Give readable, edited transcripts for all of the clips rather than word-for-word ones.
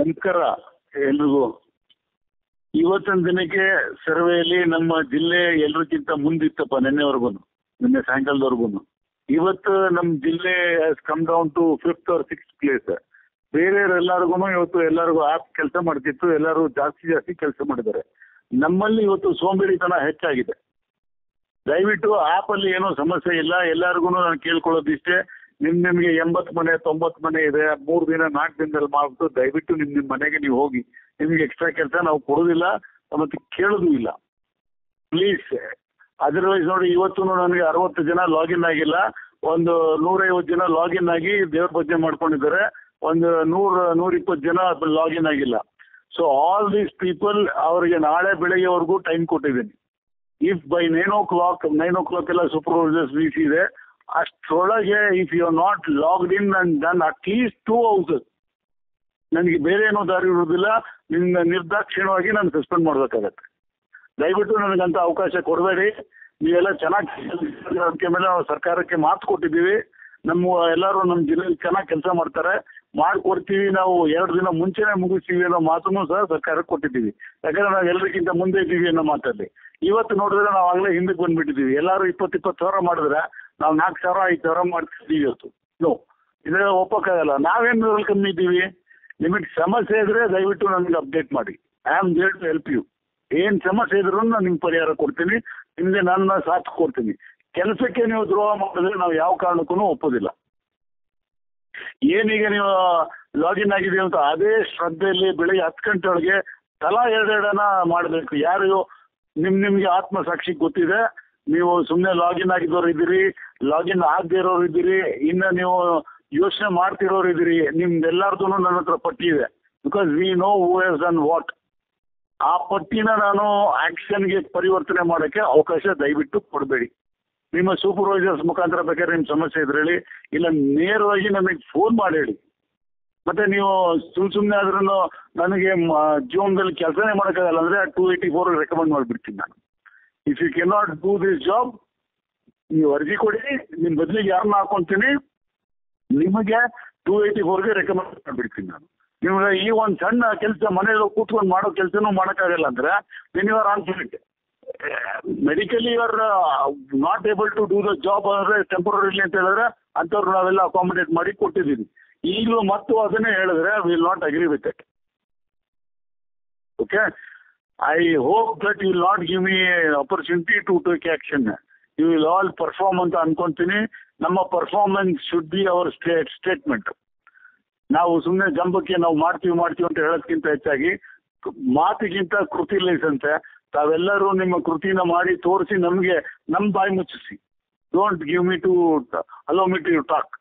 ನಮಸ್ಕಾರ ಎಲ್ರಿಗೂ. ಇವತ್ತಿನ ದಿನಕ್ಕೆ ಸರ್ವೆಯಲ್ಲಿ ನಮ್ಮ ಜಿಲ್ಲೆ ಎಲ್ರಿಗಿಂತ ಮುಂದಿತ್ತಪ್ಪ. ನಿನ್ನೆ ಸಾಯಂಕಾಲದವರೆಗೂ ಇವತ್ತು ನಮ್ಮ ಜಿಲ್ಲೆ come down to 5th or 6th place. ಬೇರೆಯವರೆಲ್ಲರಿಗೂ ಇವತ್ತು ಎಲ್ಲರಿಗೂ ಆಪ್ ಕೆಲಸ ಮಾಡ್ತಿತ್ತು, ಎಲ್ಲರೂ ಜಾಸ್ತಿ ಕೆಲಸ ಮಾಡಿದ್ದಾರೆ. ನಮ್ಮಲ್ಲಿ ಇವತ್ತು ಸೋಂಬೇರಿತನ ಹೆಚ್ಚಾಗಿದೆ. ದಯವಿಟ್ಟು ಆ್ಯಪಲ್ಲಿ ಏನೋ ಸಮಸ್ಯೆ ಇಲ್ಲ. ಎಲ್ಲರಿಗೂ ನಾನು ಕೇಳ್ಕೊಳ್ಳೋದಿಷ್ಟೇ, ನಿಮಗೆ 80 ಮನೆ 90 ಮನೆ ಇದೆ, 3 ದಿನ 4 ದಿನದಲ್ಲಿ ಮಾಡ್ಬಿಟ್ಟು ದಯವಿಟ್ಟು ನಿಮ್ಮ ಮನೆಗೆ ನೀವು ಹೋಗಿ. ನಿಮಗೆ ಎಕ್ಸ್ಟ್ರಾ ಕೆಲಸ ನಾವು ಕೊಡೋದಿಲ್ಲ ಮತ್ತು ಕೇಳೋದು ಇಲ್ಲ, ಪ್ಲೀಸ್. ಅದರ್ವೈಸ್ ನೋಡಿ, ಇವತ್ತು ನನಗೆ 60 ಜನ ಲಾಗಿನ್ ಆಗಿಲ್ಲ, ಒಂದು 150 ಜನ ಲಾಗಿನ್ ಆಗಿ ದೇವ್ರ ಭಜನೆ ಮಾಡ್ಕೊಂಡಿದ್ದಾರೆ, ಒಂದು 100-120 ಜನ ಲಾಗಿನ್ ಆಗಿಲ್ಲ. ಸೊ ಆಲ್ ದೀಸ್ ಪೀಪಲ್ ಅವರಿಗೆ ನಾಳೆ ಬೆಳಗ್ಗೆವರೆಗೂ ಟೈಮ್ ಕೊಟ್ಟಿದ್ದೀನಿ. ಇಫ್ ಬೈ 9 o'clock ಎಲ್ಲ ಸೂಪರ್ವೈಸರ್ಸ್ ವೀಕ್ ಇದೆ, ಅಷ್ಟರೊಳಗೆ if you are not logged in and done at least 2 hours, ನನಗೆ ಬೇರೆ ಏನೋ ದಾರಿ ಇರೋದಿಲ್ಲ, ನಿನ್ನ ನಿರ್ದಾಕ್ಷಿಣ್ಯವಾಗಿ ನಾನು ಸಸ್ಪೆಂಡ್ ಮಾಡಬೇಕಾಗತ್ತೆ. ದಯವಿಟ್ಟು ನನಗಂತ ಅವಕಾಶ ಕೊಡಬೇಡಿ. ನೀವೆಲ್ಲ ಚೆನ್ನಾಗಿ ಅದಕ್ಕೆ ಮೇಲೆ ನಾವು ಸರ್ಕಾರಕ್ಕೆ ಮಾತು ಕೊಟ್ಟಿದ್ದೀವಿ, ಎಲ್ಲರೂ ನಮ್ಮ ಜಿಲ್ಲೆಯಲ್ಲಿ ಚೆನ್ನಾಗಿ ಕೆಲಸ ಮಾಡ್ತಾರೆ, ಮಾಡಿಕೊಡ್ತೀವಿ, ನಾವು 2 ದಿನ ಮುಂಚೆನೇ ಮುಗಿಸ್ತೀವಿ ಅನ್ನೋ ಮಾತನ್ನು ಸಹ ಸರ್ಕಾರಕ್ಕೆ ಕೊಟ್ಟಿದ್ದೀವಿ. ಯಾಕಂದ್ರೆ ನಾವು ಎಲ್ಲರಿಗಿಂತ ಮುಂದೆ ಇದ್ದೀವಿ ಅನ್ನೋ ಮಾತಲ್ಲಿ. ಇವತ್ತು ನೋಡಿದ್ರೆ ನಾವು ಆಗಲೇ ಹಿಂದಕ್ಕೆ ಬಂದುಬಿಟ್ಟಿದ್ದೀವಿ. ಎಲ್ಲರೂ 20 ಸಾವಿರ ಮಾಡಿದ್ರೆ ನಾವು 4,000-5,000 ಮಾಡ್ತಿದ್ದೀವಿ ಇವತ್ತು. ನೋ, ಇದ್ರೆ ಒಪ್ಪಕ್ಕಾಗಲ್ಲ. ನಾವೇನು ಕಮ್ಮಿ ಇದ್ದೀವಿ. ನಿಮಗೆ ಸಮಸ್ಯೆ ಇದ್ರೆ ದಯವಿಟ್ಟು ನನಗೆ ಅಪ್ಡೇಟ್ ಮಾಡಿ. I am there to help you. ಏನು ಸಮಸ್ಯೆ ಇದ್ರೂ ನಾನು ನಿಮ್ಗೆ ಪರಿಹಾರ ಕೊಡ್ತೀನಿ, ನಿಮಗೆ ನನ್ನ ಸಾಥ್ ಕೊಡ್ತೀನಿ. ಕೆಲಸಕ್ಕೆ ನೀವು ದ್ರೋಹ ಮಾಡಿದ್ರೆ ನಾವು ಯಾವ ಕಾರಣಕ್ಕೂ ಒಪ್ಪೋದಿಲ್ಲ. ಏನೀಗ ನೀವು ಲಾಗಿನ್ ಆಗಿದ್ದೀವಿ ಅಂತ ಅದೇ ಶ್ರದ್ಧೆಯಲ್ಲಿ ಬೆಳಿಗ್ಗೆ 10 ಗಂಟೆ ಒಳಗೆ ತಲಾ 2 ಮಾಡಬೇಕು. ಯಾರು ನಿಮಗೆ ಆತ್ಮಸಾಕ್ಷಿ ಗೊತ್ತಿದೆ, ನೀವು ಸುಮ್ಮನೆ ಲಾಗಿನ್ ಆಗಿದ್ದವ್ರು ಇದ್ದೀರಿ, ಲಾಗಿನ್ ಆಗದೇ ಇರೋರು ಇದ್ದೀರಿ, ಇನ್ನು ನೀವು ಯೋಚನೆ ಮಾಡ್ತಿರೋರು ಇದ್ದೀರಿ. ನಿಮ್ದೆಲ್ಲರದೂ ನನ್ನ ಹತ್ರ ಪಟ್ಟಿ ಇದೆ. Because we know who has done what. ಆ ಪಟ್ಟಿನ ನಾನು ಆಕ್ಷನ್ಗೆ ಪರಿವರ್ತನೆ ಮಾಡೋಕ್ಕೆ ಅವಕಾಶ ದಯವಿಟ್ಟು ಕೊಡಬೇಡಿ. ನಿಮ್ಮ ಸೂಪರ್ವೈಸರ್ಸ್ ಮುಖಾಂತರ ಬೇಕಾದ್ರೆ ನಿಮ್ಮ ಸಮಸ್ಯೆ ಇದ್ರೆ ಹೇಳಿ, ಇಲ್ಲ ನೇರವಾಗಿ ನನಗೆ ಫೋನ್ ಮಾಡಿ ಹೇಳಿ. ಮತ್ತು ನೀವು ಸುಮ್ಮನೆ ಆದ್ರೂ ನನಗೆ ಜೀವನದಲ್ಲಿ ಕೆಲಸನೇ ಮಾಡೋಕ್ಕಾಗಲ್ಲ ಅಂದರೆ 284 ರೆಕಮೆಂಡ್ ಮಾಡಿಬಿಡ್ತೀನಿ ನಾನು. If you can not do this job, ನೀವು ಅರ್ಜಿ ಕೊಡಿ, ನಿಮ್ಮ ಬದಲಿಗೆ ಯಾರನ್ನ ಹಾಕೊಳ್ತೀನಿ, ನಿಮಗೆ 284ಗೆ ರೆಕಮೆಂಡ್ ಮಾಡಿಬಿಡ್ತೀನಿ ನಾನು. ನಿಮಗೆ ಈ ಒಂದು ಸಣ್ಣ ಕೆಲಸ ಮನೆಯಲ್ಲಿ ಕೂತ್ಕೊಂಡು ಮಾಡೋ ಕೆಲಸನೂ ಮಾಡೋಕ್ಕಾಗಲ್ಲ ಅಂದರೆ then you are unfit. Medically you are not able to do the job ಅಂದರೆ ಟೆಂಪರರಿಲಿ ಅಂತ ಹೇಳಿದ್ರೆ ಅಂಥವ್ರು ನಾವೆಲ್ಲ ಅಕಾಮಿಡೇಟ್ ಮಾಡಿ ಕೊಟ್ಟಿದ್ದೀವಿ. ಈಗಲೂ ಮತ್ತು ಅದನ್ನೇ ಹೇಳಿದ್ರೆ will not agree with it. Okay, I hope that you will not give me opportunity to take action. You will all perform ಅಂತ ಅನ್ಕೊಂತೀನಿ. ನಮ್ಮ performance should be our statement. ನಾವು ಸುಮ್ಮನೆ ಜಂಬಕ್ಕೆ ನಾವು ಮಾಡ್ತೀವಿ ಅಂತ ಹೇಳೋದಕ್ಕಿಂತ ಹೆಚ್ಚಾಗಿ ಮಾತಿಗಿಂತ ಕೃತಿ ಲೈಸಂತೆ. ತಾವೆಲ್ಲರೂ ನಿಮ್ಮ ಕೃತಿನ ಮಾಡಿ ತೋರಿಸಿ ನಮಗೆ ನಮ್ಮ ಬಾಯಿ ಮುಚ್ಚಿಸಿ. Don't give me to allow me to talk.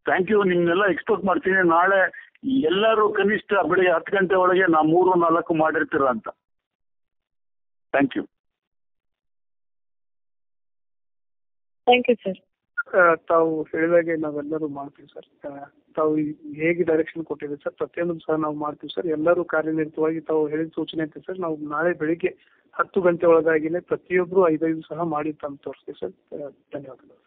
Thank you. ನಿಮ್ಮನ್ನೆಲ್ಲ ಎಕ್ಸ್ಪೆಕ್ಟ್ ಮಾಡ್ತೀನಿ. ನಾಳೆ ಎಲ್ಲರೂ ಕನಿಷ್ಠ ಬೆಳಿಗ್ಗೆ 10 ಗಂಟೆ ಒಳಗೆ 3-4 ಮಾಡಿರ್ತೀರ ಅಂತ. Thank you. Thank you sir. ತಾವು ಹೇಳಿದಾಗೆ ನಾವೆಲ್ಲರೂ ಮಾಡ್ತೀವಿ ಸರ್. ತಾವು ಹೇಗೆ ಡೈರೆಕ್ಷನ್ ಕೊಟ್ಟಿದ್ದೀವಿ ಸರ್, ಪ್ರತಿಯೊಂದು ಸಹ ನಾವು ಮಾಡ್ತೀವಿ ಸರ್. ಎಲ್ಲರೂ ಕಾರ್ಯನಿರತವಾಗಿ ತಾವು ಹೇಳಿದ ಸೂಚನೆ ಐತೆ ಸರ್. ನಾವು ನಾಳೆ ಬೆಳಿಗ್ಗೆ 10 ಗಂಟೆ ಒಳಗಾಗಿನೇ ಪ್ರತಿಯೊಬ್ಬರು 5 ಸಹ ಮಾಡಿ ತಂದು ತೋರಿಸ್ತೀವಿ ಸರ್. ಧನ್ಯವಾದಗಳು.